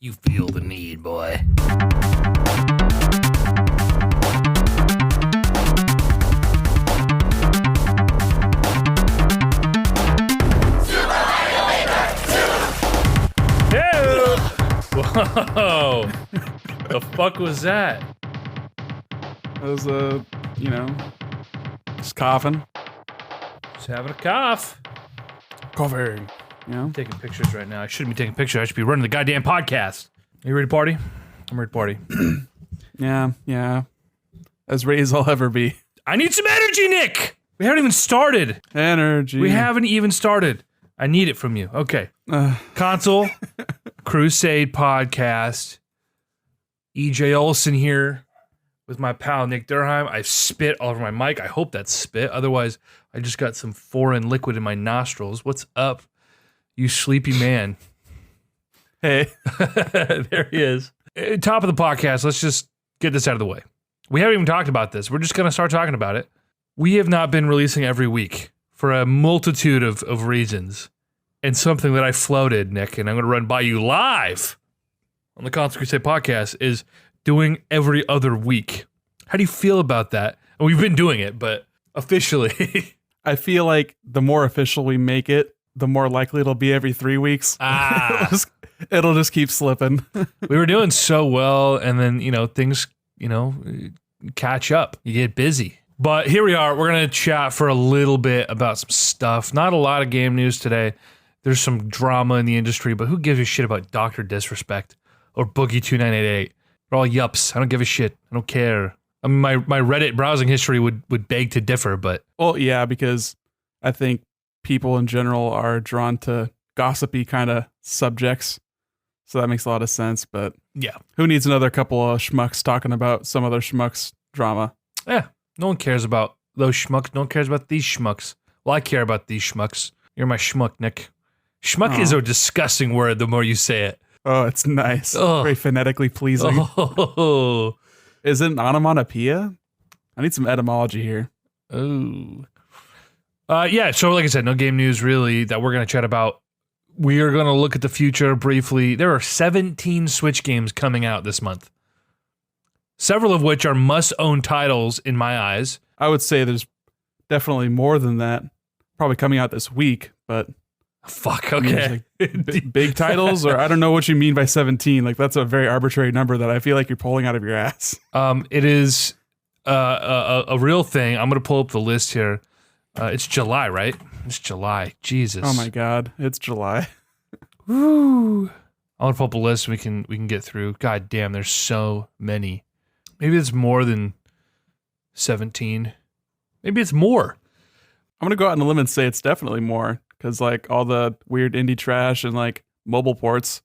You feel the need, boy. Whoa! The fuck was that? It was just coughing. Just having a cough. Coughing. You know? I'm taking pictures right now. I shouldn't be taking pictures. I should be running the goddamn podcast. Are you ready to party? I'm ready to party. Yeah. As ready as I'll ever be. I need some energy, Nick! We haven't even started. Energy. We haven't even started. I need it from you. Okay. Console, Crusade podcast. EJ Olson here with my pal Nick Durheim. I spit all over my mic. I hope that's spit. Otherwise, I just got some foreign liquid in my nostrils. What's up, you sleepy man? Hey. There he is. Top of the podcast. Let's just get this out of the way. We haven't even talked about this. We're just going to start talking about it. We have not been releasing every week for a multitude of reasons. And something that I floated, Nick, and I'm going to run by you live on the Console Crusade podcast, is doing every other week. How do you feel about that? And we've been doing it, but officially. I feel like the more official we make it, the more likely it'll be every 3 weeks. It'll just keep slipping. We were doing so well, and then, things, catch up. You get busy. But here we are. We're going to chat for a little bit about some stuff. Not a lot of game news today. There's some drama in the industry, but who gives a shit about Dr. Disrespect or Boogie2988? They're all yups. I don't give a shit. I don't care. I mean, my Reddit browsing history would beg to differ, but... Well, yeah, because I think people in general are drawn to gossipy kind of subjects. So that makes a lot of sense, but... Yeah. Who needs another couple of schmucks talking about some other schmucks drama? Yeah. No one cares about those schmucks. No one cares about these schmucks. Well, I care about these schmucks. You're my schmuck, Nick. Schmuck is a disgusting word the more you say it. Oh, it's nice. Oh. Very phonetically pleasing. Oh. Is it an onomatopoeia? I need some etymology here. Oh. Yeah, so like I said, no game news really that we're going to chat about. We are going to look at the future briefly. There are 17 Switch games coming out this month. Several of which are must-own titles in my eyes. I would say there's definitely more than that. Probably coming out this week, but... Fuck, okay. Big titles, or I don't know what you mean by 17. Like, that's a very arbitrary number that I feel like you're pulling out of your ass. It is a real thing. I'm going to pull up the list here. It's July, right? It's July. Jesus. Oh my God. It's July. Woo. I want to pull up a list we can get through. God damn, there's so many. Maybe it's more than 17. Maybe it's more. I'm going to go out on a limb and say it's definitely more. Because, like, all the weird indie trash and, like, mobile ports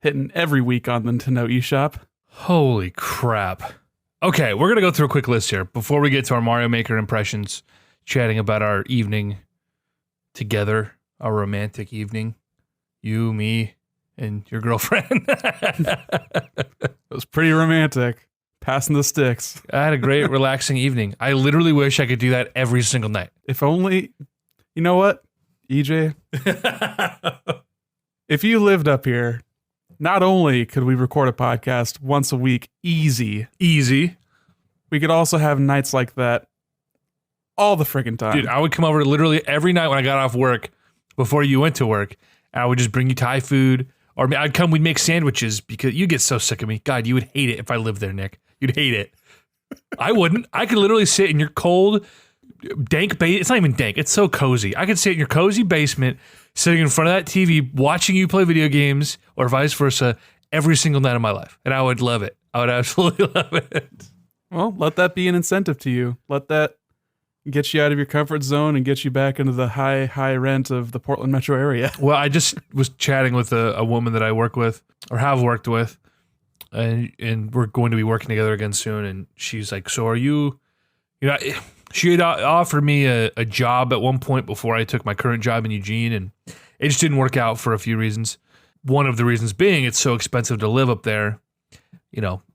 hitting every week on the Nintendo eShop. Holy crap. Okay, we're going to go through a quick list here before we get to our Mario Maker impressions, chatting about our evening together, our romantic evening. You, me, and your girlfriend. It was pretty romantic. Passing the sticks. I had a great, relaxing evening. I literally wish I could do that every single night. If only... You know what? EJ, if you lived up here, not only could we record a podcast once a week, easy, we could also have nights like that all the freaking time. Dude, I would come over literally every night when I got off work before you went to work, and I would just bring you Thai food, or we'd make sandwiches because you get so sick of me. God, you would hate it if I lived there, Nick. You'd hate it. I wouldn't. I could literally sit in your cold... dank it's not even dank, it's so cozy. I could sit in your cozy basement sitting in front of that TV watching you play video games or vice versa every single night of my life, and I would love it. I would absolutely love it. Well, let that be an incentive to you. Let that get you out of your comfort zone and get you back into the high rent of the Portland metro area. Well, I just was chatting with a woman that I work with or have worked with, and we're going to be working together again soon, and she's like, so are you she had offered me a job at one point before I took my current job in Eugene, and it just didn't work out for a few reasons. One of the reasons being it's so expensive to live up there.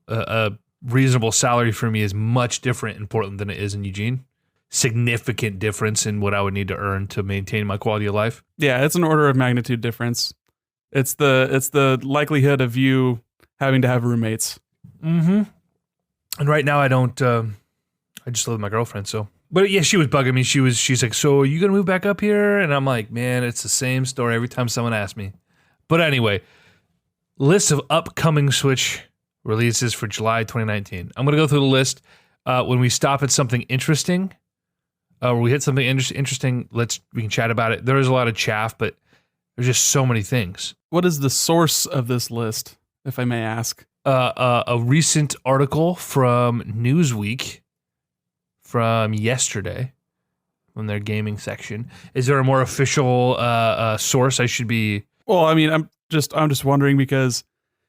A reasonable salary for me is much different in Portland than it is in Eugene. Significant difference in what I would need to earn to maintain my quality of life. Yeah, it's an order of magnitude difference. It's the likelihood of you having to have roommates. Mm-hmm. And right now I don't. I just live with my girlfriend. So, but yeah, she was bugging me. She's like, "So are you gonna move back up here?" And I'm like, "Man, it's the same story every time someone asks me." But anyway, list of upcoming Switch releases for July 2019. I'm gonna go through the list. When we stop at something interesting, or we hit something interesting, we can chat about it. There is a lot of chaff, but there's just so many things. What is the source of this list, if I may ask? A recent article from Newsweek from yesterday, from their gaming section. Is there a more official source I should be? Well, I mean, I'm just wondering, because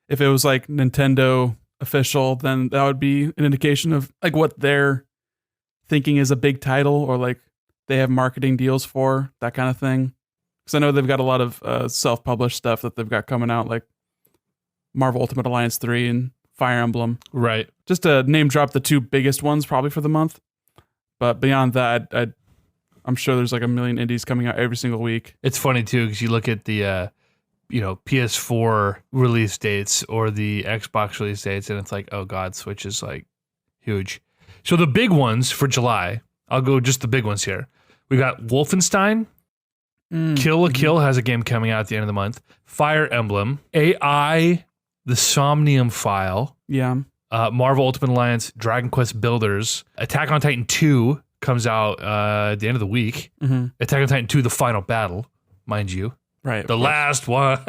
if it was like Nintendo official, then that would be an indication of like what they're thinking is a big title, or like they have marketing deals for, that kind of thing. Because I know they've got a lot of self-published stuff that they've got coming out, like Marvel Ultimate Alliance 3 and Fire Emblem. Right. Just to name drop the two biggest ones probably for the month. But beyond that, I'm sure there's like a million indies coming out every single week. It's funny too, because you look at the PS4 release dates or the Xbox release dates, and it's like, oh god, Switch is like huge. So the big ones for July, I'll go just the big ones here. We got Wolfenstein. Kill la Kill has a game coming out at the end of the month. Fire Emblem. AI, The Somnium File. Yeah. Marvel Ultimate Alliance, Dragon Quest Builders. Attack on Titan 2 comes out at the end of the week. Mm-hmm. Attack on Titan 2, The Final Battle, mind you. Right. The last one.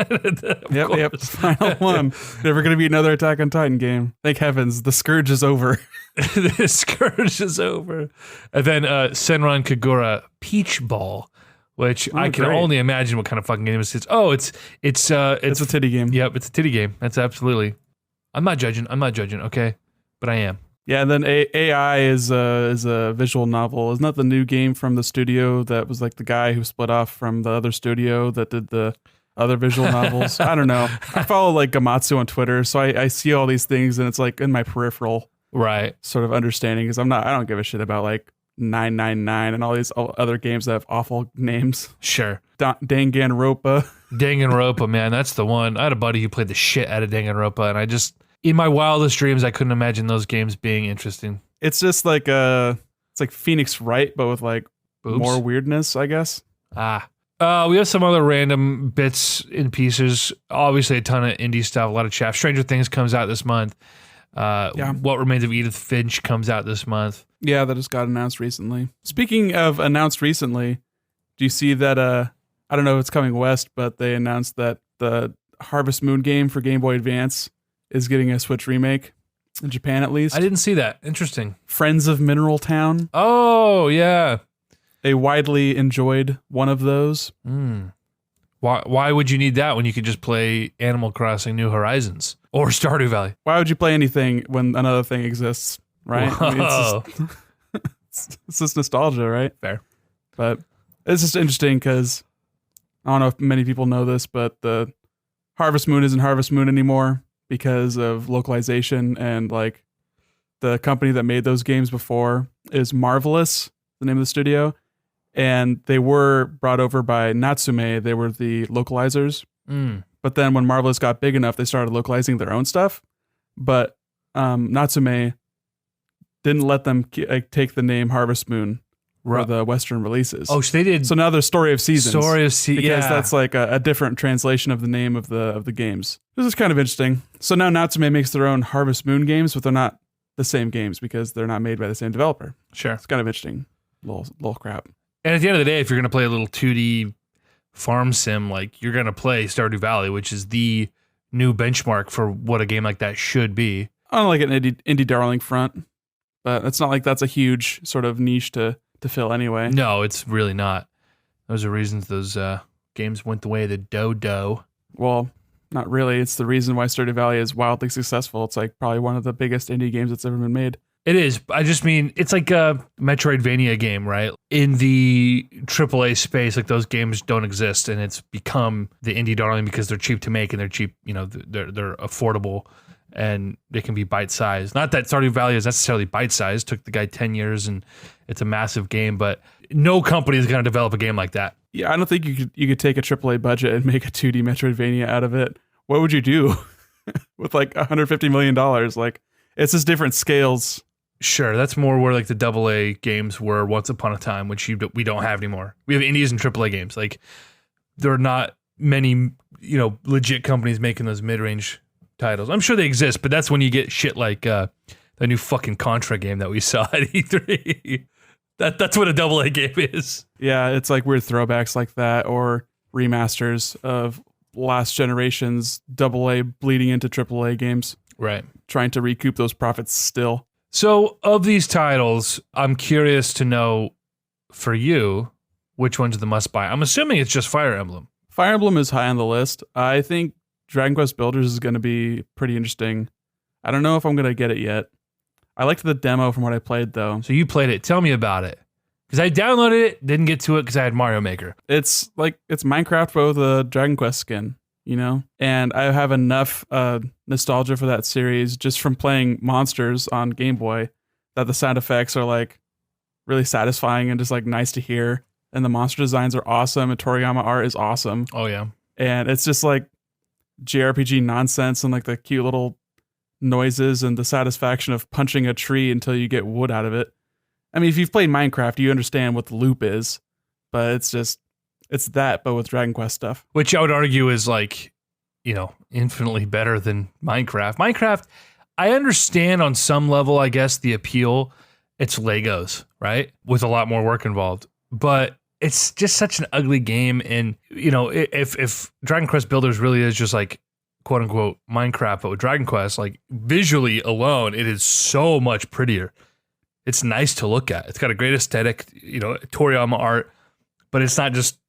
Yep. Final one. Never going to be another Attack on Titan game. Thank heavens. The scourge is over. The scourge is over. And then Senran Kagura Peach Ball, which I can only imagine what kind of fucking game this is. Oh, it's a titty game. Yep, it's a titty game. That's absolutely. I'm not judging, okay? But I am. Yeah, and then AI is a visual novel. Isn't that the new game from the studio that was like the guy who split off from the other studio that did the other visual novels? I don't know. I follow like Gamatsu on Twitter, so I see all these things, and it's like in my peripheral sort of understanding, because I don't give a shit about like 999 and all these other games that have awful names. Sure. Danganronpa. Danganronpa, man, that's the one. I had a buddy who played the shit out of Danganronpa, and I just, in my wildest dreams, I couldn't imagine those games being interesting. It's just like it's like Phoenix Wright, but with like more weirdness, I guess. We have some other random bits and pieces. Obviously, a ton of indie stuff, a lot of chaff. Stranger Things comes out this month. What Remains of Edith Finch comes out this month. Yeah, that just got announced recently. Speaking of announced recently, do you see that? I don't know if it's coming west, but they announced that the Harvest Moon game for Game Boy Advance is getting a Switch remake, in Japan at least. I didn't see that. Interesting. Friends of Mineral Town. Oh, yeah. A widely enjoyed one of those. Why would you need that when you could just play Animal Crossing New Horizons or Stardew Valley? Why would you play anything when another thing exists, right? I mean, it's just nostalgia, right? Fair. But it's just interesting because I don't know if many people know this, but the Harvest Moon isn't Harvest Moon anymore because of localization, and like the company that made those games before is Marvelous, the name of the studio. And they were brought over by Natsume. They were the localizers. But then when Marvelous got big enough, they started localizing their own stuff. But Natsume didn't let them take the name Harvest Moon for the Western releases. Oh, so they did. So now there's Story of Seasons. Because that's like a different translation of the name of the games. This is kind of interesting. So now Natsume makes their own Harvest Moon games, but they're not the same games because they're not made by the same developer. Sure. It's kind of interesting. Little crap. And at the end of the day, if you're going to play a little 2D farm sim, like you're going to play Stardew Valley, which is the new benchmark for what a game like that should be. I don't like an indie darling front, but it's not like that's a huge sort of niche to fill anyway. No, it's really not. Those are reasons those games went the way of the dodo. Well, not really. It's the reason why Stardew Valley is wildly successful. It's like probably one of the biggest indie games that's ever been made. It is. I just mean, it's like a Metroidvania game, right? In the AAA space, like those games don't exist, and it's become the indie darling because they're cheap to make and they're cheap, they're affordable and they can be bite-sized. Not that Stardew Valley is necessarily bite-sized. It took the guy 10 years and it's a massive game, but no company is going to develop a game like that. Yeah, I don't think you could take a AAA budget and make a 2D Metroidvania out of it. What would you do with like $150 million? Like, it's just different scales. Sure, that's more where like the AA games were once upon a time, which we don't have anymore. We have indies and AAA games. Like, there are not many, legit companies making those mid-range titles. I'm sure they exist, but that's when you get shit like the new fucking Contra game that we saw at E3. That's what a AA game is. Yeah, it's like weird throwbacks like that, or remasters of last generation's AA bleeding into AAA games. Right. Trying to recoup those profits still. So, of these titles, I'm curious to know, for you, which one's the must-buy. I'm assuming it's just Fire Emblem. Fire Emblem is high on the list. I think Dragon Quest Builders is going to be pretty interesting. I don't know if I'm going to get it yet. I liked the demo from what I played, though. So you played it. Tell me about it. Because I downloaded it, didn't get to it because I had Mario Maker. It's Minecraft but with a Dragon Quest skin, And I have enough nostalgia for that series just from playing Monsters on Game Boy that the sound effects are like really satisfying and just like nice to hear. And the monster designs are awesome, and Toriyama art is awesome. Oh, yeah. And it's just like JRPG nonsense and like the cute little noises and the satisfaction of punching a tree until you get wood out of it. I mean, if you've played Minecraft, you understand what the loop is, but it's that, but with Dragon Quest stuff. Which I would argue is like, infinitely better than Minecraft. Minecraft, I understand on some level, I guess, the appeal. It's Legos, right? With a lot more work involved. But it's just such an ugly game. And, if Dragon Quest Builders really is just like, quote unquote, Minecraft, but with Dragon Quest, like visually alone, it is so much prettier. It's nice to look at. It's got a great aesthetic, Toriyama art, but it's not just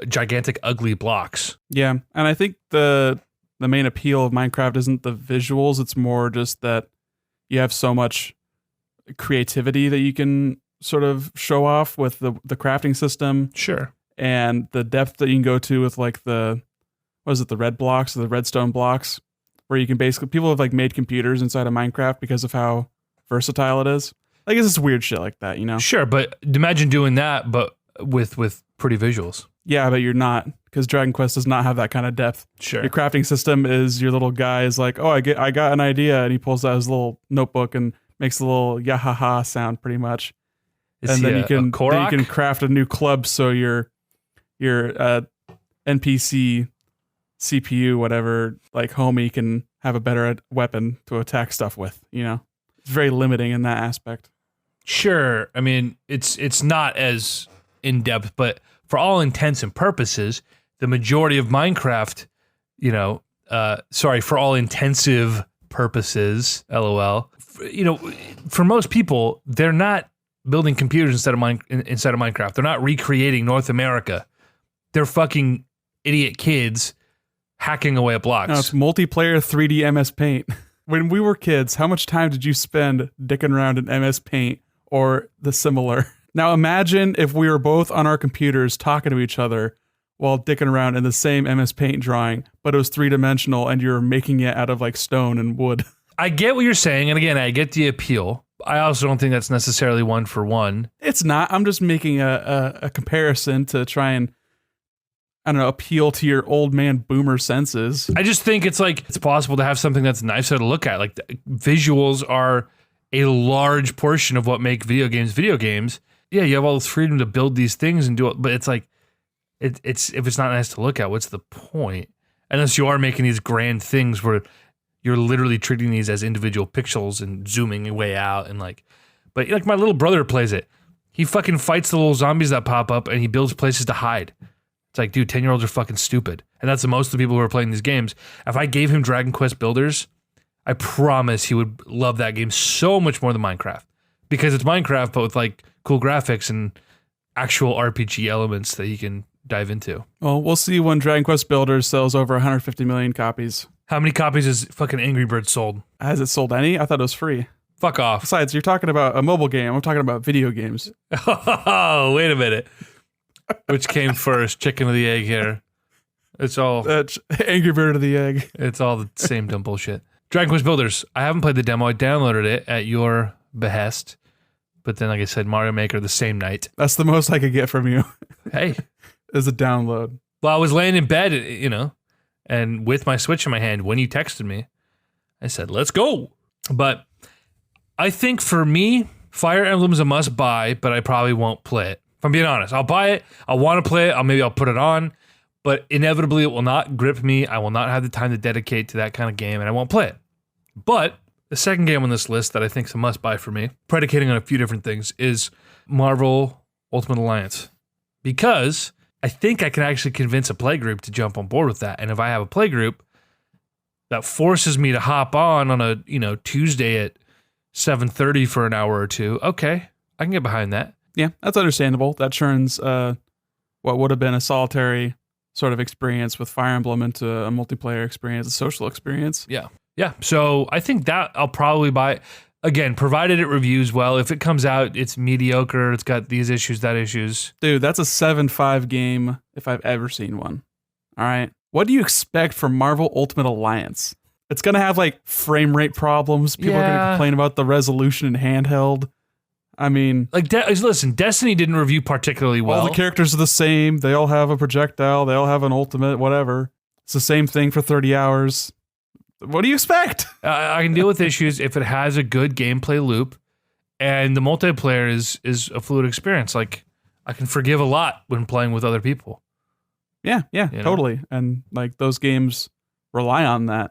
gigantic, ugly blocks. Yeah. And I think the main appeal of Minecraft isn't the visuals. It's more just that you have so much creativity that you can sort of show off with the crafting system. Sure. And the depth that you can go to with like the red blocks or the redstone blocks, where you can people have like made computers inside of Minecraft because of how versatile it is. Like, it's just weird shit like that, Sure, but imagine doing that, but with pretty visuals. Yeah, but you're not, because Dragon Quest does not have that kind of depth. Sure. Your crafting system is your little guy is like, oh, I got an idea, and he pulls out his little notebook and makes a little yahaha sound, pretty much. And then you can craft a new club so your NPC CPU, whatever, like homie, can have a better weapon to attack stuff with. It's very limiting in that aspect. Sure. I mean, it's not as in depth, but for all intents and purposes, the majority of Minecraft, for all intensive purposes, LOL. For most people, they're not building computers inside of Minecraft. They're not recreating North America. They're fucking idiot kids hacking away at blocks. No, it's multiplayer 3D MS Paint. When we were kids, how much time did you spend dicking around in MS Paint or the similar? Now imagine if we were both on our computers talking to each other while dicking around in the same MS Paint drawing, but it was 3-dimensional and you're making it out of like stone and wood. I get what you're saying, and again, I get the appeal. I also don't think that's necessarily one for one. It's not. I'm just making a comparison to try and, I don't know, appeal to your old man boomer senses. I just think it's like it's possible to have something that's nicer to look at. Like, visuals are a large portion of what make video games. Yeah, you have all this freedom to build these things and do it, but it's like it's if it's not nice to look at, what's the point? Unless you are making these grand things where you're literally treating these as individual pixels and zooming way out and but like my little brother plays it. He fucking fights the little zombies that pop up and he builds places to hide. It's like, dude, 10-year-olds are fucking stupid. And that's the most of the people who are playing these games. If I gave him Dragon Quest Builders, I promise he would love that game so much more than Minecraft. Because it's Minecraft, but with like cool graphics and actual RPG elements that he can dive into. Well, we'll see when Dragon Quest Builders sells over 150 million copies. How many copies has fucking Angry Birds sold? Has it sold any? I thought it was free. Fuck off. Besides, you're talking about a mobile game. I'm talking about video games. Oh, wait a minute. Which came first, chicken or the egg here? It's all... Angry Bird or the egg. It's all the same dumb bullshit. Dragon Quest Builders. I haven't played the demo. I downloaded it at your behest. But then, like I said, Mario Maker the same night. That's the most I could get from you. Hey, is a download. Well, I was laying in bed, and with my Switch in my hand when you texted me, I said, let's go. But I think for me, Fire Emblem's a must buy, but I probably won't play it. If I'm being honest, I'll buy it. I want to play it. Maybe I'll put it on, but inevitably it will not grip me. I will not have the time to dedicate to that kind of game, and I won't play it. But the second game on this list that I think is a must buy for me, predicating on a few different things, is Marvel Ultimate Alliance. Because I think I can actually convince a play group to jump on board with that. And if I have a play group that forces me to hop on a Tuesday at 7:30 for an hour or two, okay, I can get behind that. Yeah, that's understandable. That turns what would have been a solitary sort of experience with Fire Emblem into a multiplayer experience, a social experience. Yeah, so I think that I'll probably buy, again, provided it reviews well. If it comes out, it's mediocre, it's got these issues, that issues. Dude, that's a 7.5 game if I've ever seen one. All right. What do you expect from Marvel Ultimate Alliance? It's going to have like frame rate problems. People are going to complain about the resolution in handheld. I mean, like, listen, Destiny didn't review particularly well. All the characters are the same. They all have a projectile. They all have an ultimate, whatever. It's the same thing for 30 hours. What do you expect? I can deal with issues if it has a good gameplay loop and the multiplayer is a fluid experience. Like, I can forgive a lot when playing with other people. Yeah, totally. And like those games rely on that.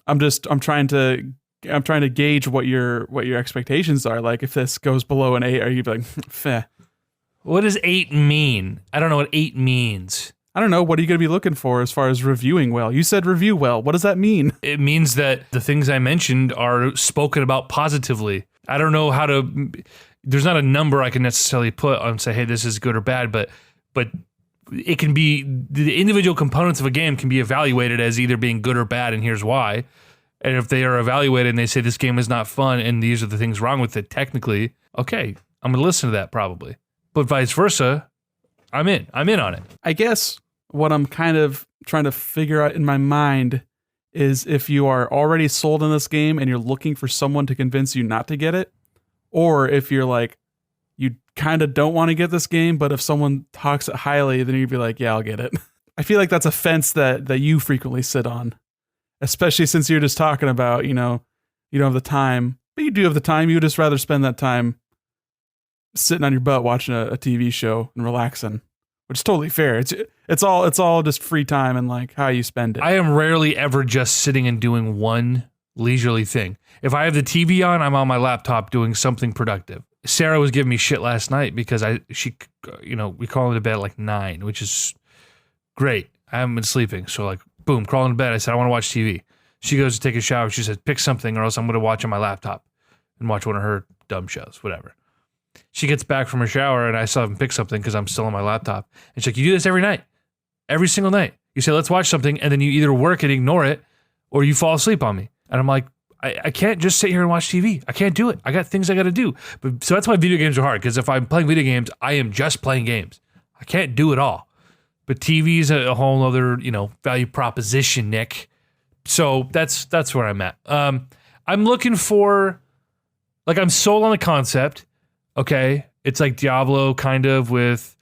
I'm trying to gauge what your expectations are. Like, if this goes below an 8, are you like, feh? What does 8 mean? I don't know what 8 means. I don't know. What are you going to be looking for as far as reviewing well? You said review well. What does that mean? It means that the things I mentioned are spoken about positively. I don't know how to. There's not a number I can necessarily put on say, hey, this is good or bad, but it can be, the individual components of a game can be evaluated as either being good or bad, and here's why. And if they are evaluated and they say this game is not fun and these are the things wrong with it, technically, okay, I'm going to listen to that probably. But vice versa, I'm in on it. I guess what I'm kind of trying to figure out in my mind is if you are already sold on this game and you're looking for someone to convince you not to get it, or if you're like, you kind of don't want to get this game, but if someone talks it highly, then you'd be like, yeah, I'll get it. I feel like that's a fence that you frequently sit on, especially since you're just talking about, you don't have the time, but you do have the time. You would just rather spend that time sitting on your butt watching a TV show and relaxing, which is totally fair. It's all just free time and like how you spend it. I am rarely ever just sitting and doing one leisurely thing. If I have the TV on, I'm on my laptop doing something productive. Sarah was giving me shit last night because we call into bed at like 9, which is great. I haven't been sleeping, so like boom, crawl into bed. I said I want to watch TV. She goes to take a shower. She said pick something or else I'm going to watch on my laptop and watch one of her dumb shows, whatever. She gets back from her shower and I still haven't picked something because I'm still on my laptop. And she's like, you do this every night, every single night. You say, let's watch something. And then you either work and ignore it or you fall asleep on me. And I'm like, I can't just sit here and watch TV. I can't do it. I got things I got to do. But so that's why video games are hard. Because if I'm playing video games, I am just playing games. I can't do it all. But TV is a whole other, value proposition, Nick. So that's where I'm at. I'm looking for, like, I'm sold on the concept. Okay, it's like Diablo kind of with,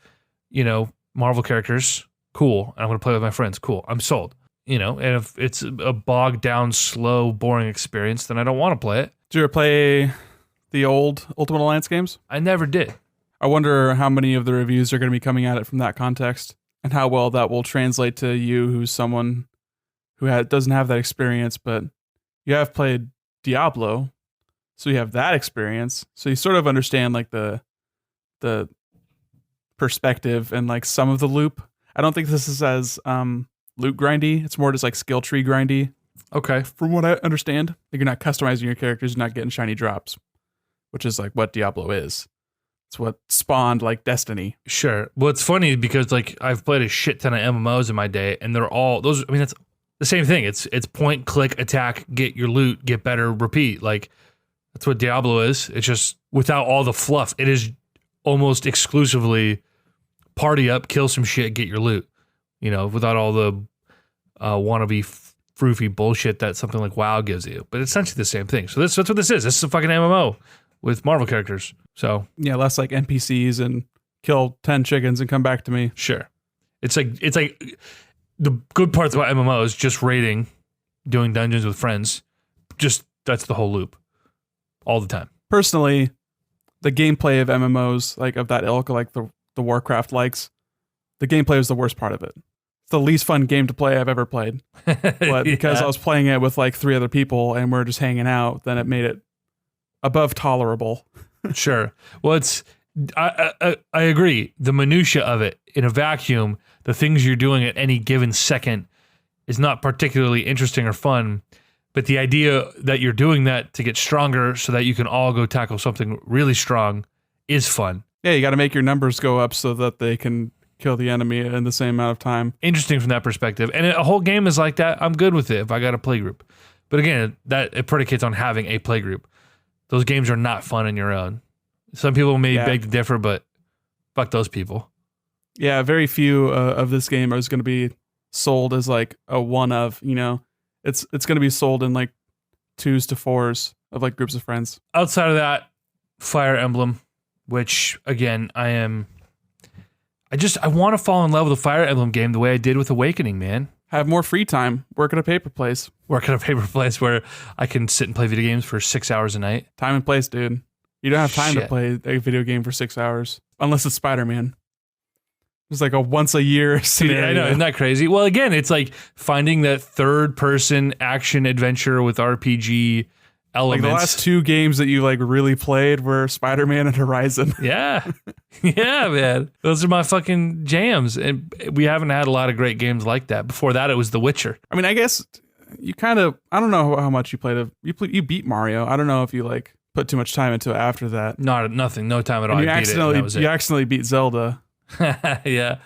Marvel characters. Cool. I'm going to play with my friends. Cool. I'm sold. And if it's a bogged down, slow, boring experience, then I don't want to play it. Did you ever play the old Ultimate Alliance games? I never did. I wonder how many of the reviews are going to be coming at it from that context and how well that will translate to you, who's someone who doesn't have that experience, but you have played Diablo. So you have that experience. So you sort of understand like the perspective and like some of the loop. I don't think this is as loot grindy. It's more just like skill tree grindy. Okay. From what I understand, like you're not customizing your characters, you're not getting shiny drops, which is like what Diablo is. It's what spawned like Destiny. Sure. Well, it's funny because like I've played a shit ton of MMOs in my day, and they're all those. I mean, that's the same thing. It's point, click, attack, get your loot, get better, repeat. Like that's what Diablo is. It's just without all the fluff. It is almost exclusively party up, kill some shit, get your loot. Without all the wannabe froofy bullshit that something like WoW gives you. But it's essentially the same thing. So that's what this is. This is a fucking MMO with Marvel characters. So yeah, less like NPCs and kill 10 chickens and come back to me. Sure. It's like the good parts about MMOs, just raiding, doing dungeons with friends. Just that's the whole loop. All the time. Personally, the gameplay of MMOs, like of that ilk, like the Warcraft likes, the gameplay was the worst part of it. It's the least fun game to play I've ever played. But because I was playing it with like 3 other people and we're just hanging out, then it made it above tolerable. Sure. Well, I agree. The minutia of it in a vacuum, the things you're doing at any given second is not particularly interesting or fun. But the idea that you're doing that to get stronger so that you can all go tackle something really strong is fun. Yeah, you got to make your numbers go up so that they can kill the enemy in the same amount of time. Interesting from that perspective. And a whole game is like that. I'm good with it if I got a play group. But again, that it predicates on having a play group. Those games are not fun on your own. Some people may beg to differ, but fuck those people. Yeah, very few of this game is going to be sold as like a one of, you know. It's going to be sold in like 2s to 4s of like groups of friends. Outside of that, Fire Emblem, which again, I want to fall in love with a Fire Emblem game the way I did with Awakening, man. Have more free time. Work at a paper place. Work at a paper place where I can sit and play video games for 6 hours a night. Time and place, dude. You don't have time to play a video game for 6 hours. Unless it's Spider-Man. It's like a once a year scenario. I know, isn't that crazy? Well, again, it's like finding that third person action adventure with RPG elements. Like the last 2 games that you like really played were Spider-Man and Horizon. Yeah. Yeah, man. Those are my fucking jams. And we haven't had a lot of great games like that. Before that, it was The Witcher. I mean, I guess you kind of, I don't know how much you played. You beat Mario. I don't know if you like put too much time into it after that. Nothing. No time at all. You accidentally beat Zelda. Yeah.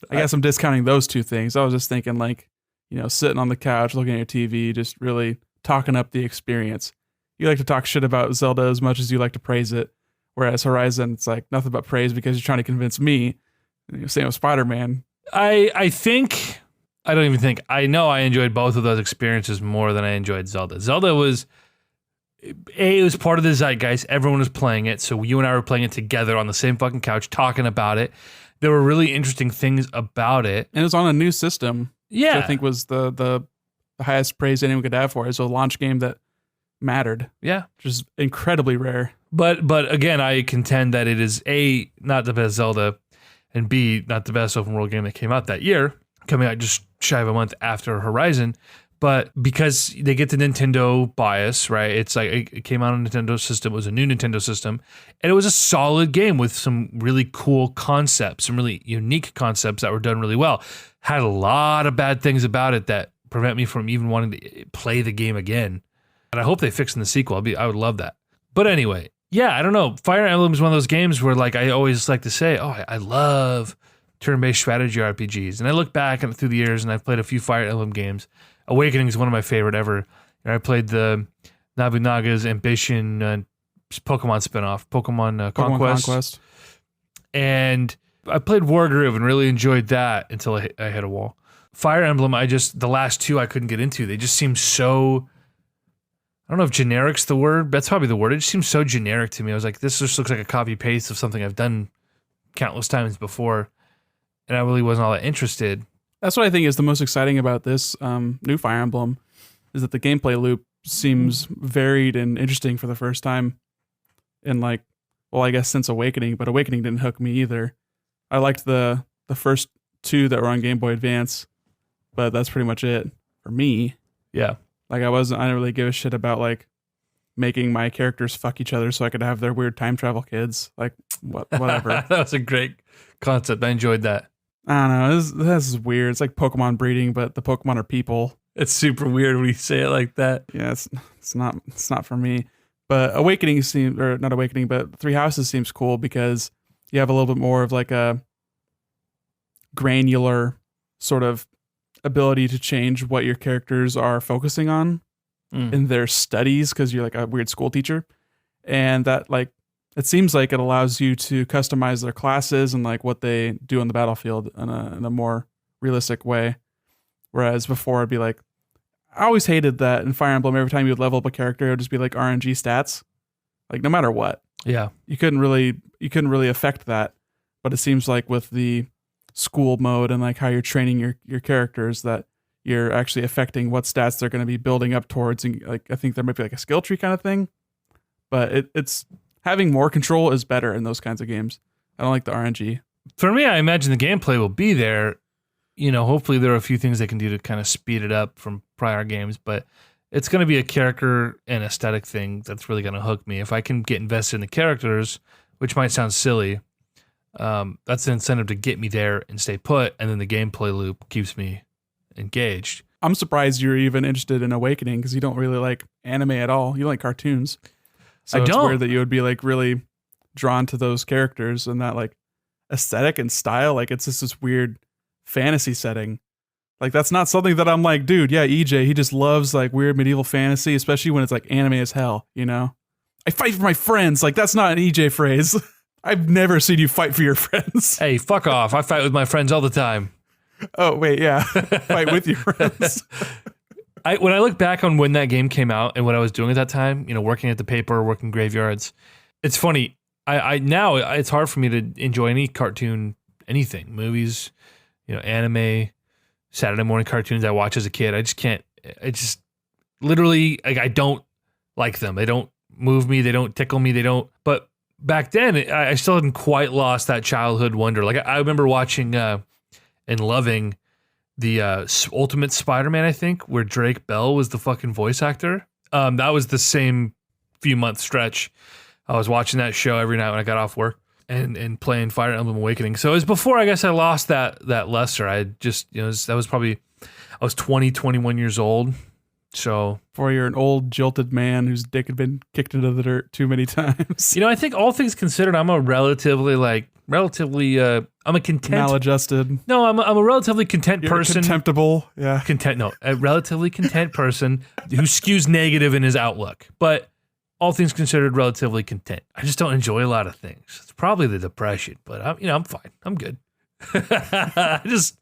I guess I'm discounting those 2 things. I was just thinking like, you know, sitting on the couch, looking at your TV, just really talking up the experience. You like to talk shit about Zelda as much as you like to praise it. Whereas Horizon, it's like nothing but praise because you're trying to convince me. Same with Spider-Man. I know I enjoyed both of those experiences more than I enjoyed Zelda. Zelda was, it was part of the zeitgeist. Everyone was playing it. So you and I were playing it together on the same fucking couch, talking about it. There were really interesting things about it. And it was on a new system. Yeah. Which I think was the highest praise anyone could have for it. It was a launch game that mattered. Yeah. Which is incredibly rare. But again, I contend that it is A, not the best Zelda, and B, not the best open world game that came out that year, coming out just shy of a month after Horizon. But because they get the Nintendo bias, right? It's like it came out on a Nintendo system. It was a new Nintendo system. And it was a solid game with some really cool concepts, some really unique concepts that were done really well. Had a lot of bad things about it that prevent me from even wanting to play the game again. And I hope they fix in the sequel. I would love that. But anyway, yeah, I don't know. Fire Emblem is one of those games where like I always like to say, oh, I love turn-based strategy RPGs. And I look back through the years and I've played a few Fire Emblem games. Awakening is one of my favorite ever. I played the Nobunaga's Ambition Pokemon spinoff, Pokemon Conquest. And I played War Groove and really enjoyed that until I hit a wall. Fire Emblem, the last 2 I couldn't get into. They just seem so, I don't know if generic's the word. That's probably the word. It just seems so generic to me. I was like, this just looks like a copy-paste of something I've done countless times before. And I really wasn't all that interested. That's what I think is the most exciting about this new Fire Emblem, is that the gameplay loop seems varied and interesting for the first time in like, well, I guess since Awakening, but Awakening didn't hook me either. I liked the first 2 that were on Game Boy Advance, but that's pretty much it for me. Yeah. Like I didn't really give a shit about like making my characters fuck each other so I could have their weird time travel kids. Like whatever. That was a great concept. I enjoyed that. I don't know. This is weird. It's like Pokemon breeding, but the Pokemon are people. It's super weird when you say it like that. Yeah, it's not for me. But Awakening seems, or not Awakening, but Three Houses seems cool because you have a little bit more of like a granular sort of ability to change what your characters are focusing on in their studies because you're like a weird school teacher. And that like, it seems like it allows you to customize their classes and like what they do on the battlefield in a more realistic way. Whereas before it'd be like, I always hated that in Fire Emblem, every time you would level up a character, it would just be like RNG stats. Like no matter what. Yeah. You couldn't really affect that. But it seems like with the school mode and like how you're training your characters, that you're actually affecting what stats they're going to be building up towards. And like, I think there might be like a skill tree kind of thing, but it's having more control is better in those kinds of games. I don't like the RNG. For me, I imagine the gameplay will be there. You know, hopefully there are a few things they can do to kind of speed it up from prior games, but it's going to be a character and aesthetic thing that's really going to hook me. If I can get invested in the characters, which might sound silly, that's an incentive to get me there and stay put, and then the gameplay loop keeps me engaged. I'm surprised you're even interested in Awakening because you don't really like anime at all. You like cartoons. So it's weird that you would be like really drawn to those characters and that like aesthetic and style. Like it's just this weird fantasy setting. Like that's not something that I'm like, dude, yeah, EJ, he just loves like weird medieval fantasy, especially when it's like anime as hell, you know? I fight for my friends. Like that's not an EJ phrase. I've never seen you fight for your friends. Hey, fuck off. I fight with my friends all the time. Oh, wait, yeah. Fight with your friends. When I look back on when that game came out and what I was doing at that time, you know, working at the paper, working graveyards, it's funny. I now it's hard for me to enjoy any cartoon, anything, movies, you know, anime, Saturday morning cartoons I watch as a kid. I just can't. I just literally like I don't like them. They don't move me. They don't tickle me. They don't. But back then, I still hadn't quite lost that childhood wonder. Like I remember watching and loving the Ultimate Spider-Man, I think, where Drake Bell was the fucking voice actor. That was the same few month stretch. I was watching that show every night when I got off work and playing Fire Emblem Awakening. So it was before I guess I lost that luster. I just, you know, that was probably, I was 20, 21 years old. So before you're an old jilted man whose dick had been kicked into the dirt too many times. You know, I think all things considered, I'm a relatively I'm a content, maladjusted. No, I'm a relatively content person. Contemptible, yeah. A relatively content person who skews negative in his outlook, but all things considered, relatively content. I just don't enjoy a lot of things. It's probably the depression, but I'm fine. I'm good. I just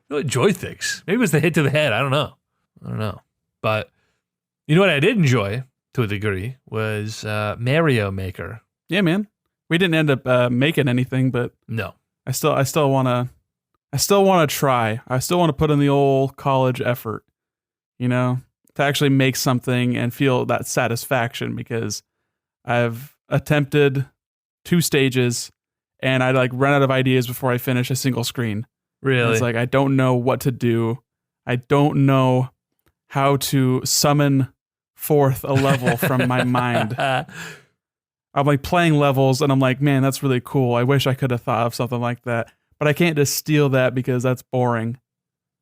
don't enjoy things. Maybe it was the hit to the head. I don't know. But you know what I did enjoy to a degree was Mario Maker. Yeah, man. We didn't end up making anything, but no. I still want to try. I still want to put in the old college effort, you know, to actually make something and feel that satisfaction, because I've attempted 2 stages and I like run out of ideas before I finish a single screen. Really? And it's like, I don't know what to do. I don't know how to summon forth a level from my mind. I'm like playing levels and I'm like, man, that's really cool. I wish I could have thought of something like that, but I can't just steal that because that's boring.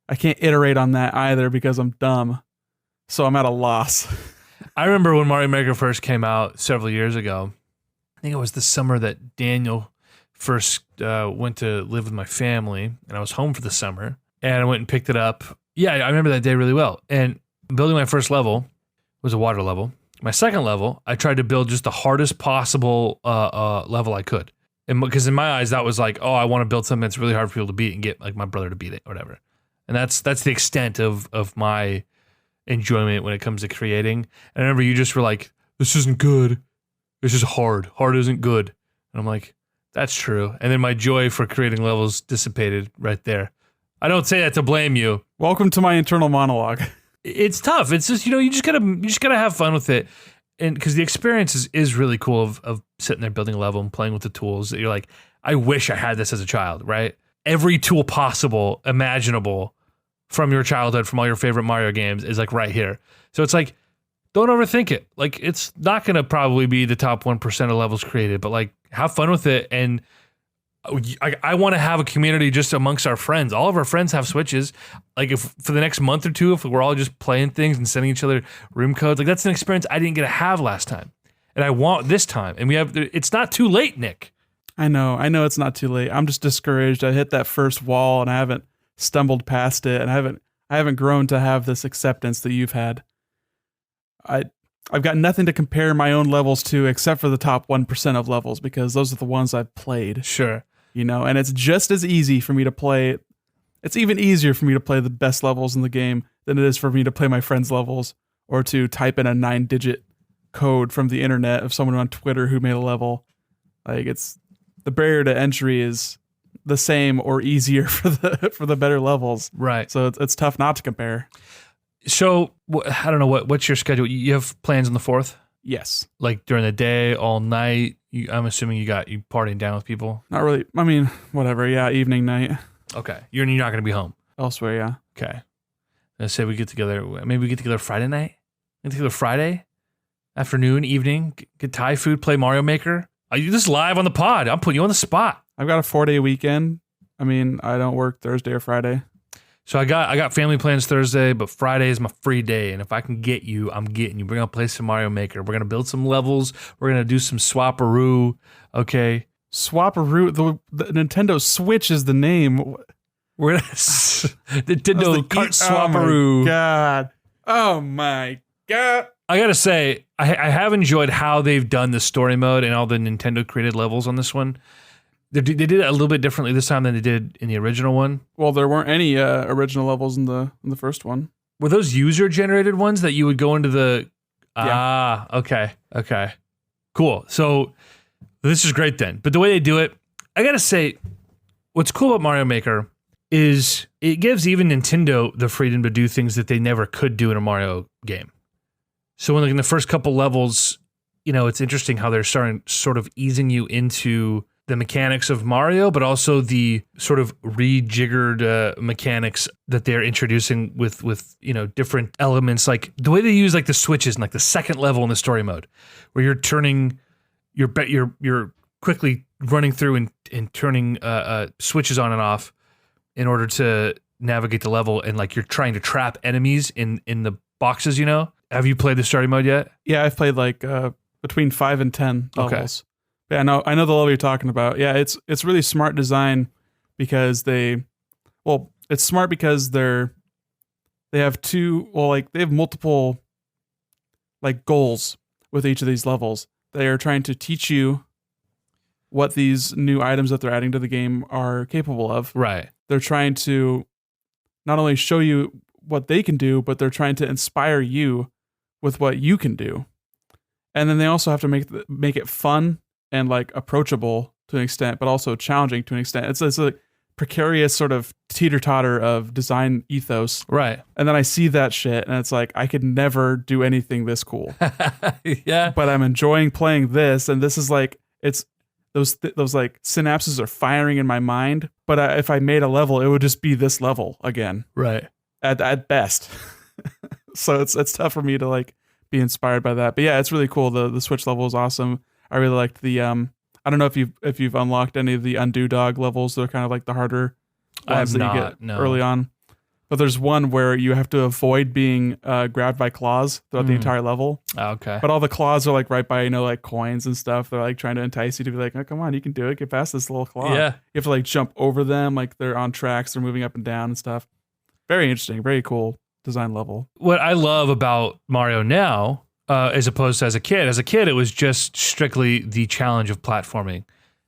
I can't iterate on that either because I'm dumb. So I'm at a loss. I remember when Mario Maker first came out several years ago. I think it was the summer that Daniel first went to live with my family, and I was home for the summer, and I went and picked it up. Yeah, I remember that day really well. And building my first level was a water level. My second level, I tried to build just the hardest possible level I could. And because in my eyes, that was like, oh, I want to build something that's really hard for people to beat and get like my brother to beat it or whatever. And that's the extent of my enjoyment when it comes to creating. And I remember you just were like, this isn't good. This is hard. Hard isn't good. And I'm like, that's true. And then my joy for creating levels dissipated right there. I don't say that to blame you. Welcome to my internal monologue. It's tough. It's just, you know, you just gotta have fun with it. And because the experience is really cool of sitting there building a level and playing with the tools that you're like, I wish I had this as a child, right? Every tool possible, imaginable from your childhood, from all your favorite Mario games is like right here. So it's like, don't overthink it. Like it's not going to probably be the top 1% of levels created, but like have fun with it. And I want to have a community just amongst our friends. All of our friends have Switches. Like if for the next month or two, if we're all just playing things and sending each other room codes, like that's an experience I didn't get to have last time. And I want this time. And it's not too late, Nick. I know it's not too late. I'm just discouraged. I hit that first wall and I haven't stumbled past it, and I haven't grown to have this acceptance that you've had. I've got nothing to compare my own levels to except for the top 1% of levels, because those are the ones I've played. Sure. You know, and it's just as easy for me to play. It's even easier for me to play the best levels in the game than it is for me to play my friends' levels or to type in a 9-digit code from the internet of someone on Twitter who made a level. Like the barrier to entry is the same or easier for the better levels. Right. So it's tough not to compare. So I don't know what's your schedule. You have plans on the 4th, Yes. like during the day, all night. I'm assuming you partying down with people. Not really. I mean, whatever. Yeah, evening, night. Okay, you're not going to be home. Elsewhere, yeah. Okay. Let's say we get together. Maybe we get together Friday night. Get together Friday afternoon, evening. Get Thai food. Play Mario Maker. You just live on the pod. I'm putting you on the spot. I've got a 4-day weekend. I mean, I don't work Thursday or Friday. So I got family plans Thursday, but Friday is my free day. And if I can get you, I'm getting you. We're going to play some Mario Maker. We're going to build some levels. We're going to do some swap-a-roo. Okay. Swap-a-roo. The Nintendo Switch is the name. We're going to Nintendo Kart Swap-a-roo. Oh my God. I got to say, I have enjoyed how they've done the story mode and all the Nintendo created levels on this one. They did it a little bit differently this time than they did in the original one. Well, there weren't any original levels in the first one. Were those user-generated ones that you would go into the... Yeah. Okay. Cool. So this is great then. But the way they do it, I got to say, what's cool about Mario Maker is it gives even Nintendo the freedom to do things that they never could do in a Mario game. So in the first couple levels, it's interesting how they're starting sort of easing you into the mechanics of Mario, but also the sort of rejiggered mechanics that they're introducing with different elements, like the way they use like the switches in like the second level in the story mode, where you're turning, you're quickly running through and turning switches on and off in order to navigate the level, and like you're trying to trap enemies in the boxes. Have you played the story mode yet? Yeah, I've played like between 5 and 10 levels. Okay. Yeah, I know the level you're talking about. Yeah, it's really smart design because it's smart because they have multiple like goals with each of these levels. They are trying to teach you what these new items that they're adding to the game are capable of. Right. They're trying to not only show you what they can do, but they're trying to inspire you with what you can do. And then they also have to make it fun and like approachable to an extent, but also challenging to an extent. It's a precarious sort of teeter-totter of design ethos. Right. And then I see that shit and it's like, I could never do anything this cool. Yeah. But I'm enjoying playing this, and this is like, it's those like synapses are firing in my mind. But if I made a level, it would just be this level again. Right. At best. So it's tough for me to like be inspired by that. But yeah, it's really cool. The Switch level is awesome. I really liked the I don't know if you've unlocked any of the Undo Dog levels. They're kind of like the harder ones that you get early on. But there's one where you have to avoid being grabbed by claws throughout the entire level. Okay. But all the claws are like right by like coins and stuff. They're like trying to entice you to be like, oh, come on, you can do it. Get past this little claw. Yeah. You have to like jump over them, like they're on tracks. They're moving up and down and stuff. Very interesting. Very cool design level. What I love about Mario now, as opposed to as a kid, it was just strictly the challenge of platforming.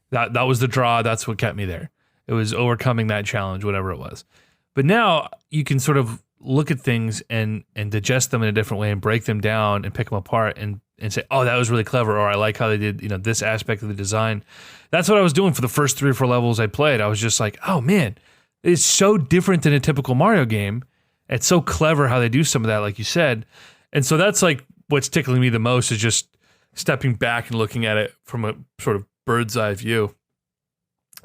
That was the draw. That's what kept me there. It was overcoming that challenge, whatever it was. But now you can sort of look at things and digest them in a different way and break them down and pick them apart and say, oh, that was really clever, or I like how they did, this aspect of the design. That's what I was doing for the first 3 or 4 levels I played. I was just like, oh man, it's so different than a typical Mario game. It's so clever how they do some of that, like you said. And so that's like what's tickling me the most, is just stepping back and looking at it from a sort of bird's eye view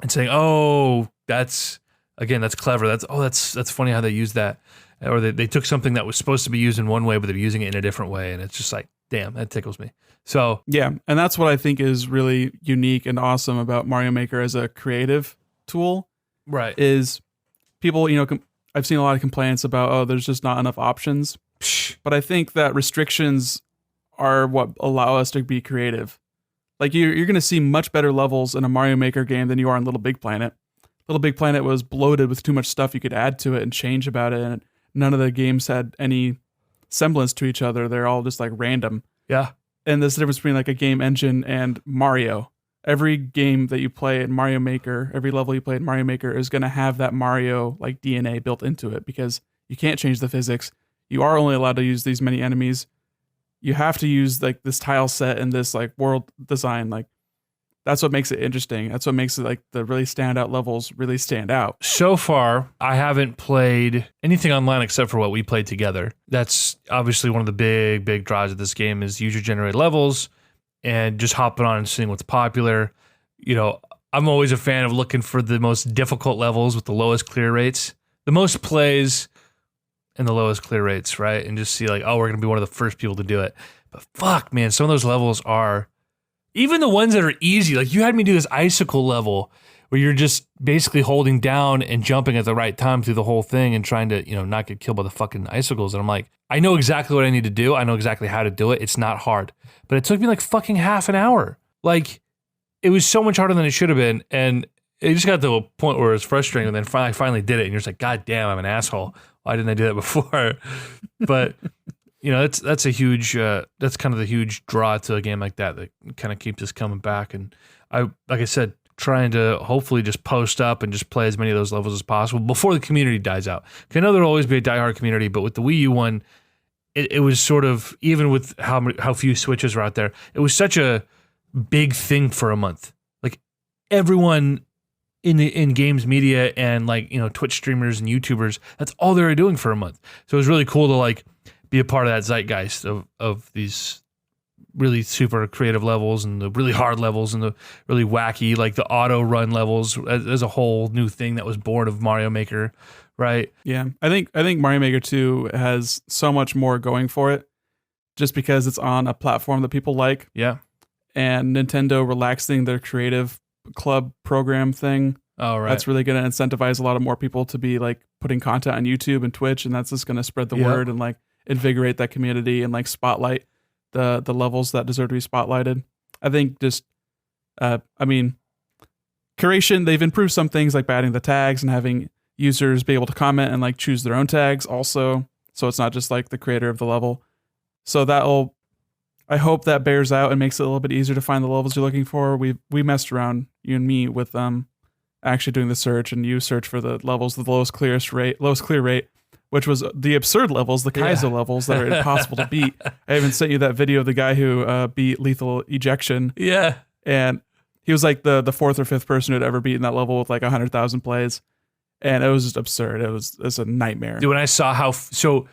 and saying, oh, that's clever. That's funny how they use that. Or they took something that was supposed to be used in one way, but they're using it in a different way. And it's just like, damn, that tickles me. So yeah, and that's what I think is really unique and awesome about Mario Maker as a creative tool. Right. Is people, I've seen a lot of complaints about, oh, there's just not enough options. But I think that restrictions are what allow us to be creative. Like you're going to see much better levels in a Mario Maker game than you are in Little Big Planet. Little Big Planet was bloated with too much stuff you could add to it and change about it, and none of the games had any semblance to each other. They're all just like random. Yeah. And there's the difference between like a game engine and Mario. Every game that you play in Mario Maker, every level you play in Mario Maker is going to have that Mario like DNA built into it, because you can't change the physics. You are only allowed to use these many enemies. You have to use like this tile set and this like world design. Like that's what makes it interesting. That's what makes it like the really standout levels really stand out. So far, I haven't played anything online except for what we played together. That's obviously one of the big draws of this game is user-generated levels and just hopping on and seeing what's popular. You know, I'm always a fan of looking for the most difficult levels with the lowest clear rates, the most plays, and the lowest clear rates, right? And just see like, oh, we're going to be one of the first people to do it. But fuck, man, some of those levels are... Even the ones that are easy, like you had me do this icicle level where you're just basically holding down and jumping at the right time through the whole thing and trying to, you know, not get killed by the fucking icicles. And I'm like, I know exactly what I need to do. I know exactly how to do it. It's not hard. But it took me like fucking half an hour. Like, it was so much harder than it should have been. And it just got to a point where it was frustrating. And then I finally did it. And you're just like, God damn, I'm an asshole. Why didn't I do that before? But... You know, that's a huge, that's kind of the huge draw to a game like that kind of keeps us coming back. And like I said, trying to hopefully just post up and just play as many of those levels as possible before the community dies out. I know there'll always be a diehard community, but with the Wii U one, it was sort of, even with how few Switches are out there, it was such a big thing for a month. Like everyone in games media and like, you know, Twitch streamers and YouTubers, that's all they were doing for a month. So it was really cool to like, be a part of that zeitgeist of these really super creative levels and the really hard levels and the really wacky, like the auto run levels as a whole new thing that was born of Mario Maker, right? Yeah, I think Mario Maker 2 has so much more going for it just because it's on a platform that people like. Yeah. And Nintendo relaxing their creative club program thing. Oh, right. That's really going to incentivize a lot of more people to be like putting content on YouTube and Twitch, and that's just going to spread the word and like invigorate that community and like spotlight the levels that deserve to be spotlighted. I think just, I mean, curation, they've improved some things like adding the tags and having users be able to comment and like choose their own tags also. So it's not just like the creator of the level. So I hope that bears out and makes it a little bit easier to find the levels you're looking for. We messed around, you and me, with actually doing the search, and you search for the levels with the lowest clear rate, which was the absurd levels, the Kaizo levels that are impossible to beat. I even sent you that video of the guy who beat Lethal Ejection. Yeah. And he was like the fourth or fifth person who'd ever beaten that level with like 100,000 plays. And it was just absurd. It was a nightmare. Dude, when I saw how, so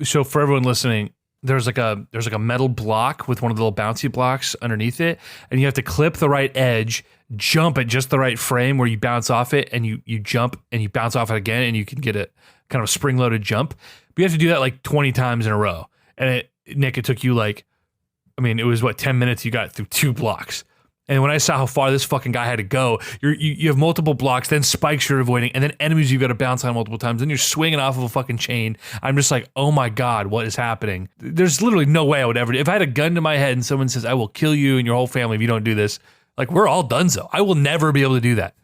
for everyone listening, there's like a metal block with one of the little bouncy blocks underneath it, and you have to clip the right edge, jump at just the right frame where you bounce off it, and you jump and you bounce off it again, and you can get a kind of spring-loaded jump. But you have to do that like 20 times in a row. And Nick, it took you like, I mean, it was 10 minutes you got through 2 blocks. And when I saw how far this fucking guy had to go, you have multiple blocks, then spikes you're avoiding, and then enemies you've got to bounce on multiple times, then you're swinging off of a fucking chain. I'm just like, oh my God, what is happening? There's literally no way I would ever do. If I had a gun to my head and someone says, I will kill you and your whole family if you don't do this, like, we're all donezo. I will never be able to do that.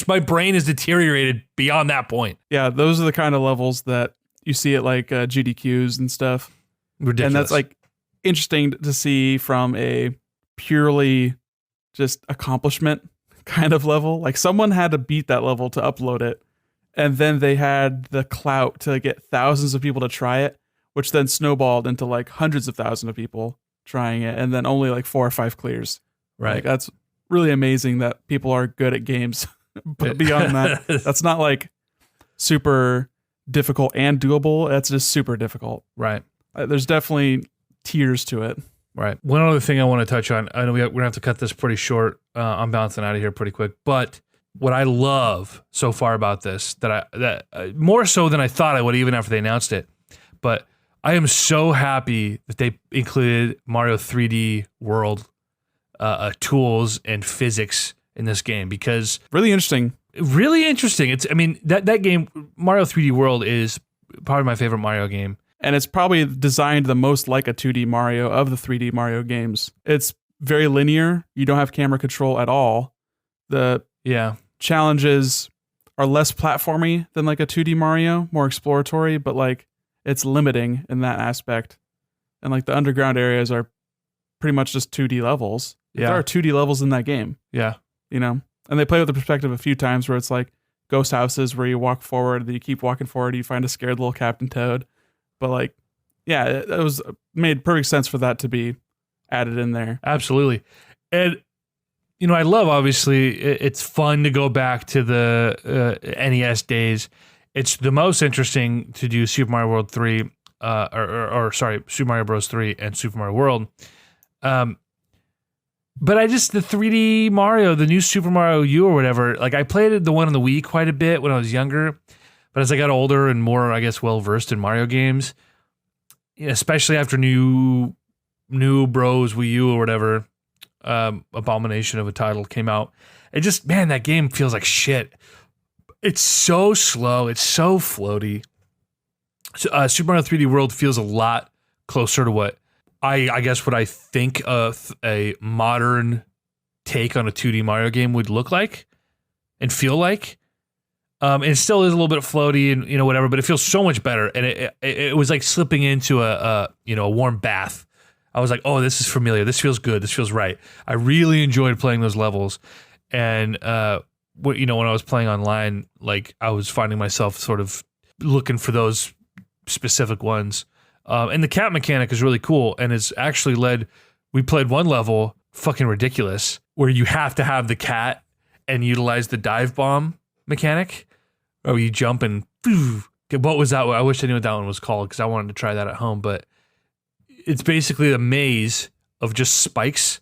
My brain is deteriorated beyond that point. Yeah, those are the kind of levels that you see at like GDQs and stuff. Ridiculous. And that's like interesting to see from a purely just accomplishment kind of level. Like someone had to beat that level to upload it, and then they had the clout to get thousands of people to try it, which then snowballed into like hundreds of thousands of people trying it, and then only like 4 or 5 clears. Right. Like, that's really amazing that people are good at games. But beyond that, that's not like super difficult and doable. That's just super difficult. Right. There's definitely tiers to it. Right. One other thing I want to touch on, I know we're going to have to cut this pretty short. I'm bouncing out of here pretty quick. But what I love so far about this, that more so than I thought I would even after they announced it, but I am so happy that they included Mario 3D World tools and physics in this game, because really interesting. It's, I mean, that game, Mario 3D World, is probably my favorite Mario game. And it's probably designed the most like a 2D Mario of the 3D Mario games. It's very linear. You don't have camera control at all. The challenges are less platformy than like a 2D Mario, more exploratory, but like it's limiting in that aspect. And like the underground areas are pretty much just 2D levels. Yeah. There are 2D levels in that game. Yeah. You know? And they play with the perspective a few times where it's like ghost houses where you walk forward, then you keep walking forward, you find a scared little Captain Toad. But like, yeah, it was made perfect sense for that to be added in there. Absolutely. And I love, obviously, it's fun to go back to the NES days. It's the most interesting to do Super Mario World 3, Super Mario Bros. 3 and Super Mario World. But the 3D Mario, the new Super Mario U or whatever, like I played the one on the Wii quite a bit when I was younger. But as I got older and more, I guess, well-versed in Mario games, especially after new Bros Wii U or whatever, abomination of a title came out, that game feels like shit. It's so slow. It's so floaty. Super Mario 3D World feels a lot closer to what I guess what I think of a modern take on a 2D Mario game would look like and feel like. It still is a little bit floaty and whatever, but it feels so much better. And it was like slipping into a warm bath. I was like, oh, this is familiar. This feels good. This feels right. I really enjoyed playing those levels. And when I was playing online, like I was finding myself sort of looking for those specific ones. And the cat mechanic is really cool, and it's actually we played one level, fucking ridiculous, where you have to have the cat and utilize the dive bomb mechanic, or you jump and what was that? I wish I knew what that one was called because I wanted to try that at home, but it's basically a maze of just spikes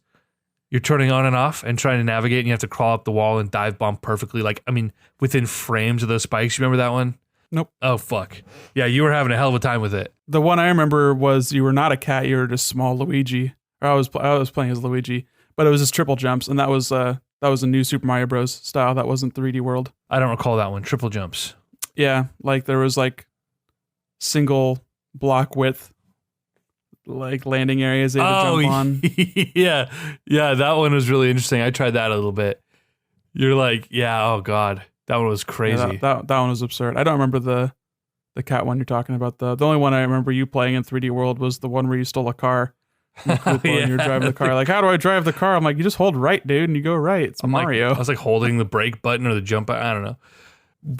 you're turning on and off and trying to navigate, and you have to crawl up the wall and dive bomb perfectly, within frames of those spikes. You remember that one? Nope. Oh, fuck. Yeah, you were having a hell of a time with it. The one I remember was you were not a cat, you were just small Luigi. Or I was playing as Luigi, but it was just triple jumps, and that was a new Super Mario Bros. Style. That wasn't 3D World. I don't recall that one. Triple jumps. Yeah, like there was like single block width, like landing areas they had to jump on. Yeah, that one was really interesting. I tried that a little bit. You're like, yeah, oh god. That one was crazy. Yeah, that one was absurd. I don't remember the cat one you're talking about. The only one I remember you playing in 3D World was the one where you stole a car from a Koopa and you were driving the car. Like, how do I drive the car? I'm like, you just hold right, dude, and you go right. It's Mario. I was like holding the brake button or the jump button. I don't know.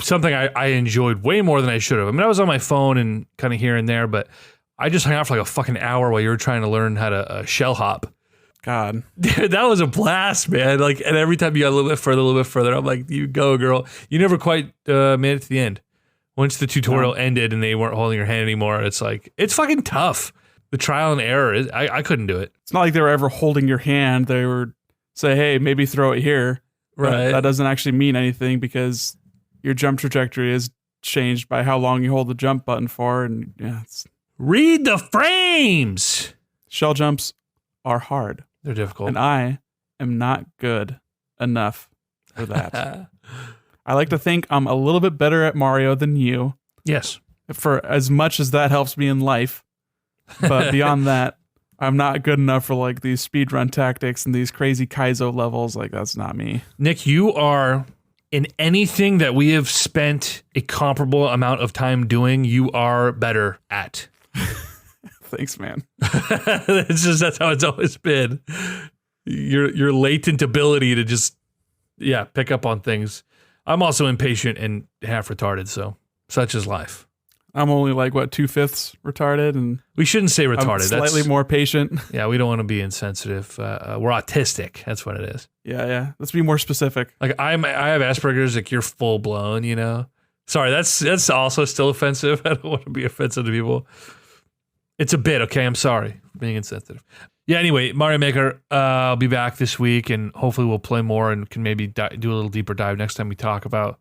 Something I enjoyed way more than I should have. I mean, I was on my phone and kind of here and there, but I just hung out for like a fucking hour while you were trying to learn how to shell hop. God, dude, that was a blast, man. Like, and every time you got a little bit further, I'm like, you go, girl. You never quite made it to the end. Once the tutorial ended and they weren't holding your hand anymore, it's like, it's fucking tough. The trial and error, I couldn't do it. It's not like they were ever holding your hand. They were say, hey, maybe throw it here. Right. That doesn't actually mean anything because your jump trajectory is changed by how long you hold the jump button for. And yeah, read the frames. Shell jumps are hard. They're difficult. And I am not good enough for that. I like to think I'm a little bit better at Mario than you. Yes. For as much as that helps me in life. But beyond that, I'm not good enough for like these speedrun tactics and these crazy Kaizo levels. Like, that's not me. Nick, you are in anything that we have spent a comparable amount of time doing, you are better at. Thanks, man. That's how it's always been. Your latent ability to just pick up on things. I'm also impatient and half retarded, so such is life. I'm only like 2/5 retarded, and we shouldn't say retarded. I'm slightly more patient. Yeah, we don't want to be insensitive. We're autistic. That's what it is. Yeah. Let's be more specific. Like I have Asperger's. Like you're full blown. Sorry, that's also still offensive. I don't want to be offensive to people. It's a bit, okay? I'm sorry for being insensitive. Yeah, anyway, Mario Maker, I'll be back this week, and hopefully we'll play more and can maybe do a little deeper dive next time we talk about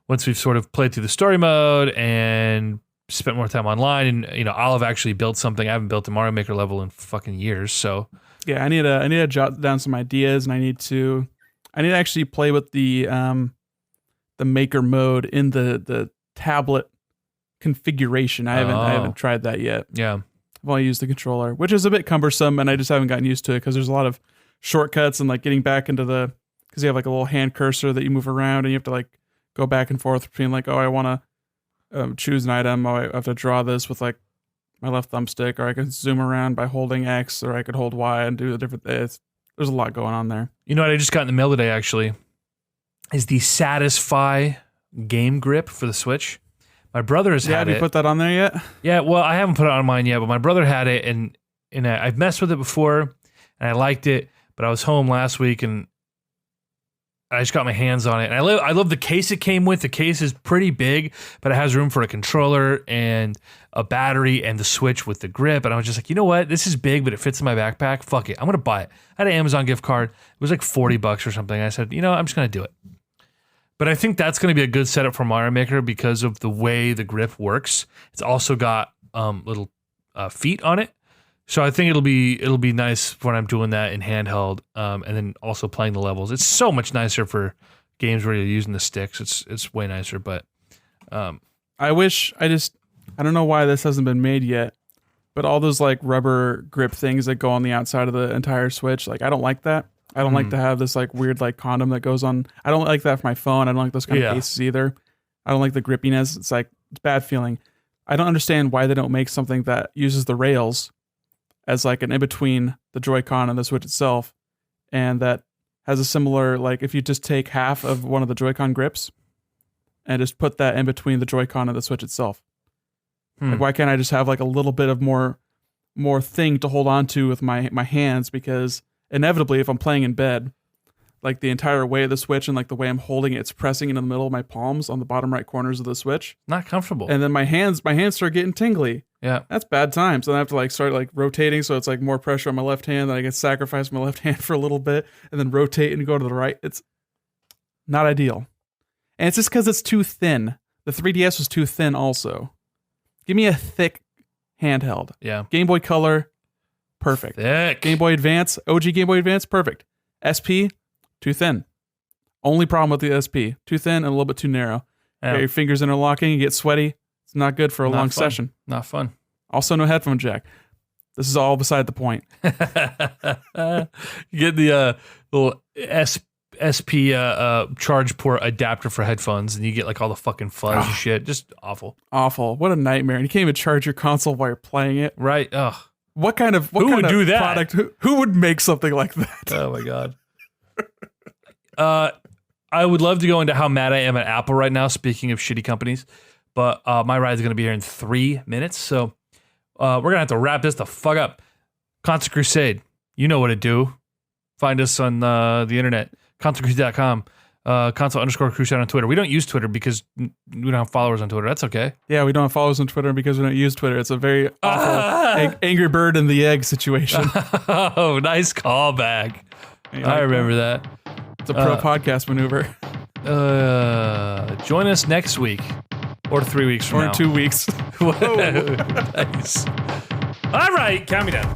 once we've sort of played through the story mode and spent more time online. And, I'll have actually built something. I haven't built a Mario Maker level in fucking years, so. Yeah, I need to jot down some ideas, and I need to actually play with the Maker mode in the tablet configuration. I haven't tried that yet. Yeah. I've only used the controller, which is a bit cumbersome, and I just haven't gotten used to it because there's a lot of shortcuts and like getting back into because you have like a little hand cursor that you move around and you have to like go back and forth between like, oh, I want to choose an item. Oh, I have to draw this with like my left thumbstick, or I can zoom around by holding X, or I could hold Y and do the different. There's a lot going on there. You know what I just got in the mail today actually is the Satisfy game grip for the Switch. My brother has had it. Have you put that on there yet? Yeah, well, I haven't put it on mine yet, but my brother had it, and I've messed with it before, and I liked it, but I was home last week, and I just got my hands on it, and I love the case it came with. The case is pretty big, but it has room for a controller and a battery and the Switch with the grip. And I was just like, you know what? This is big, but it fits in my backpack. Fuck it, I'm gonna buy it. I had an Amazon gift card. It was like $40 or something. I said, I'm just gonna do it. But I think that's gonna be a good setup for Mario Maker because of the way the grip works. It's also got little feet on it. So I think it'll be nice when I'm doing that in handheld, and then also playing the levels. It's so much nicer for games where you're using the sticks. It's way nicer. But I don't know why this hasn't been made yet, but all those like rubber grip things that go on the outside of the entire Switch, like I don't like that. I don't like to have this like weird like condom that goes on. I don't like that for my phone. I don't like those kind of cases either. I don't like the grippiness. It's like it's a bad feeling. I don't understand why they don't make something that uses the rails as like an in-between the Joy-Con and the Switch itself, and that has a similar, like if you just take half of one of the Joy-Con grips and just put that in between the Joy-Con and the Switch itself. Like why can't I just have like a little bit of more thing to hold on to with my hands, because inevitably if I'm playing in bed, like the entire way of the Switch and like the way I'm holding it, it's pressing into the middle of my palms on the bottom right corners of the Switch. Not comfortable. And then my hands start getting tingly. Yeah. That's bad times. Then I have to like start like rotating, so it's like more pressure on my left hand, then I get sacrifice my left hand for a little bit and then rotate and go to the right. It's not ideal. And it's just because it's too thin. The 3DS was too thin also. Give me a thick handheld. Yeah. Game Boy Color, perfect. Thick. Game Boy Advance, OG Game Boy Advance, perfect. SP, too thin. Only problem with the SP, too thin and a little bit too narrow. Yeah. Get your fingers interlocking, you get sweaty. It's not good for a long fun. session. Not fun. Also, no headphone jack. This is all beside the point. You get the little SP charge port adapter for headphones, and you get like all the fucking fuzz and shit. Just awful. Awful. What a nightmare. And you can't even charge your console while you're playing it. Right. Ugh. What kind of Who would do that? Product? Who would make something like that? Oh my god. I would love to go into how mad I am at Apple right now, speaking of shitty companies, but my ride's going to be here in 3 minutes, so we're going to have to wrap this the fuck up. Console Crusade, you know what to do. Find us on the internet, consolecrusade.com, console_crusade on Twitter. We don't use Twitter because we don't have followers on Twitter. That's okay. Yeah, we don't have followers on Twitter because we don't use Twitter. It's a very awful Angry Bird and the Egg situation. Oh, nice callback. I remember that. It's a pro podcast maneuver. Join us next week. Or 3 weeks from now. Or 2 weeks. Nice. All right, count me down.